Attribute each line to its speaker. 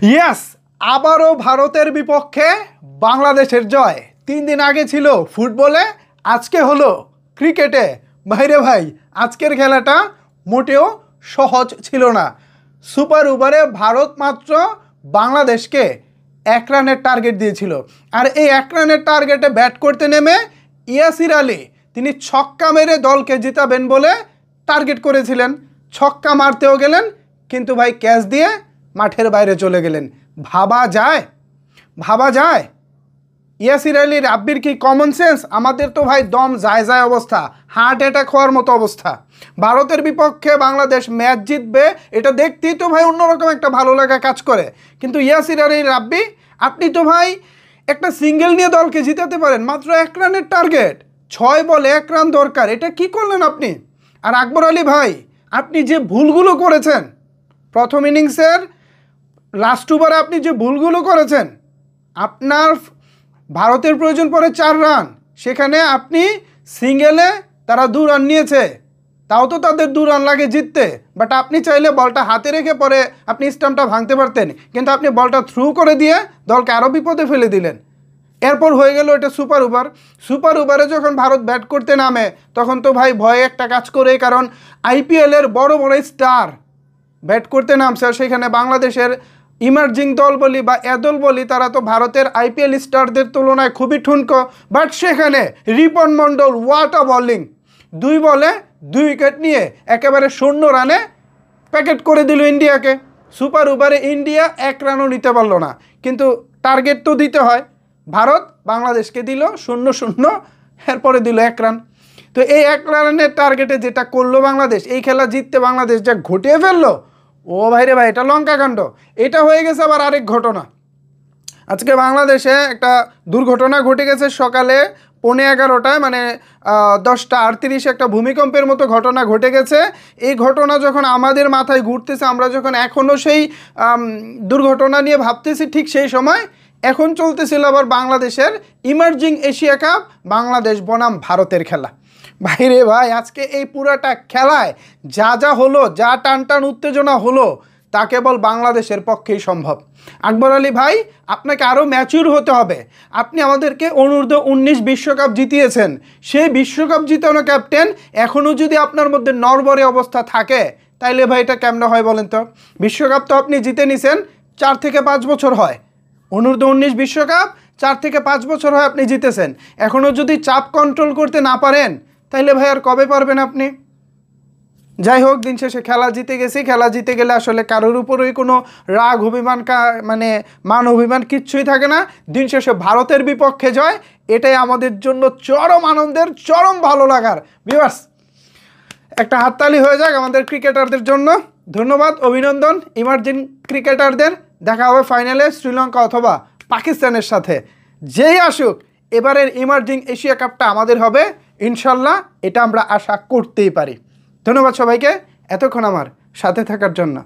Speaker 1: Yes, আবারও ভারতের বিপক্ষে বাংলাদেশের জয়। 3 দিন আগে ছিল ফুটবলে, আজকে হলো ক্রিকেটে। ভাইরে ভাই, আজকের খেলাটা মোটেও সহজ ছিল না। সুপার ওভারে ভারত মাত্র বাংলাদেশকে 1 রানের টার্গেট দিয়েছিল। আর এই 1 রানের টার্গেটে ব্যাট করতে নেমে ইয়াসির আলী তিনি ছক্কা মেরে দলকে জিতাবেন বলে টার্গেট করেছিলেন। ছক্কা মারতেও গেলেন, কিন্তু ভাই ক্যাচ দিয়ে মাঠের বাইরে চলে গেলেন। ভাবা যায়? ভাবা যায়? ইয়াসির আলী রাব্বির কি কমন সেন্স? আমাদের তো ভাই দম যায় যায় অবস্থা, হার্ট অ্যাটাক হওয়ার মতো অবস্থা। ভারতের বিপক্ষে বাংলাদেশ ম্যাচ জিতবে, এটা দেখতেই তো ভাই অন্যরকম একটা ভালো লাগা কাজ করে। কিন্তু ইয়াসির আলী রাব্বি, আপনি তো ভাই একটা সিঙ্গেল নিয়ে দলকে জিতাতে পারেন, মাত্র 1 রানের টার্গেট, 6 বলে 1 রান দরকার, এটা কি করলেন আপনি? আর আকবর আলী ভাই, আপনি যে ভুলগুলো করেছেন প্রথম ইনিংসের লাস্ট ওভারে, আপনি যে ভুলগুলো করেছেন, আপনার ভারতের প্রয়োজন পড়ে 4 রান, সেখানে আপনি সিঙ্গেলে তারা 2 রান নিয়েছে, তাও তো তাদের 2 রান লাগে জিততে। বাট আপনি চাইলে বলটা হাতে রেখে পরে আপনি স্টাম্পটা ভাঙতে পারতেন, কিন্তু আপনি বলটা থ্রু করে দিয়ে দলকে আরও বিপদে ফেলে দিলেন। এরপর হয়ে গেল এটা সুপার ওভার। সুপার ওভারে যখন ভারত ব্যাট করতে নামে, তখন তো ভাই ভয়ে একটা কাজ করে, কারণ আইপিএলের বড় বড় স্টার ব্যাট করতে নামছে। আর সেখানে বাংলাদেশের ইমার্জিং দল বলি বা এদল বলি, তারা তো ভারতের আইপিএল স্টারদের তুলনায় খুবই ঠুনকো। বাট সেখানে রিপন মণ্ডল ওয়াট আ বোলিং, 2 বলে 2 উইকেট নিয়ে একেবারে 0 রানে প্যাকেট করে দিল ইন্ডিয়াকে। সুপার ওভারে ইন্ডিয়া 1 রানও নিতে পারলো না, কিন্তু টার্গেট তো দিতে হয়। ভারত বাংলাদেশকে দিল 0-0, এরপরে দিল 1 রান। তো এই 1 রানের টার্গেটে যেটা করলো বাংলাদেশ, এই খেলা জিততে বাংলাদেশ যা ঘটিয়ে ফেললো, ও ভাইরে ভাই, এটা লঙ্কা কাণ্ড। এটা হয়ে গেছে আবার আরেক ঘটনা। আজকে বাংলাদেশে একটা দুর্ঘটনা ঘটে গেছে সকালে 11:15টায়, মানে 10:38 একটা ভূমিকম্পের মতো ঘটনা ঘটে গেছে। এই ঘটনা যখন আমাদের মাথায় ঘুরতেছে, আমরা যখন এখনও সেই দুর্ঘটনা নিয়ে ভাবতেছি, ঠিক সেই সময় এখন চলতেছিল আবার বাংলাদেশের ইমার্জিং এশিয়া কাপ, বাংলাদেশ বনাম ভারতের খেলা। ভাইরে ভাই, আজকে এই পুরাটা খেলায় যা যা হলো, যা টান টান উত্তেজনা হলো, তা কেবল বাংলাদেশের পক্ষেই সম্ভব। আকবর আলী ভাই, আপনাকে আরও ম্যাচিউর হতে হবে। আপনি আমাদেরকে অনূর্ধ্ব-19 বিশ্বকাপ জিতিয়েছেন, সেই বিশ্বকাপ জিতানো ক্যাপ্টেন এখনও যদি আপনার মধ্যে নড়বড়ে অবস্থা থাকে, তাইলে ভাই এটা কেমন হয় বলেন তো? বিশ্বকাপ তো আপনি জিতে নিছেন 4 থেকে 5 বছর হয়, অনূর্ধ্ব-19 বিশ্বকাপ 4 থেকে 5 বছর হয় আপনি জিতেছেন। এখনও যদি চাপ কন্ট্রোল করতে না পারেন, তাইলে ভাই আর কবে পারবেন আপনি? যাই হোক, দিন শেষে খেলা জিতে গেছি। খেলা জিতে গেলে আসলে কারোর উপরেই কোনো রাগ অভিমান, মানে মান অভিমান কিচ্ছুই থাকে না। দিন শেষে ভারতের বিপক্ষে জয়, এটাই আমাদের জন্য চরম আনন্দের, চরম ভালো লাগার। ভিউয়ার্স, একটা হাততালি হয়ে যাক আমাদের ক্রিকেটারদের জন্য। ধন্যবাদ, অভিনন্দন ইমার্জিং ক্রিকেটারদের। দেখা হবে ফাইনালে শ্রীলঙ্কা অথবা পাকিস্তানের সাথে। যেই আসুক, এবারের ইমার্জিং এশিয়া কাপটা আমাদের হবে ইনশাল্লাহ, এটা আমরা আশা করতেই পারি। ধন্যবাদ সবাইকে এতক্ষণ আমার সাথে থাকার জন্য।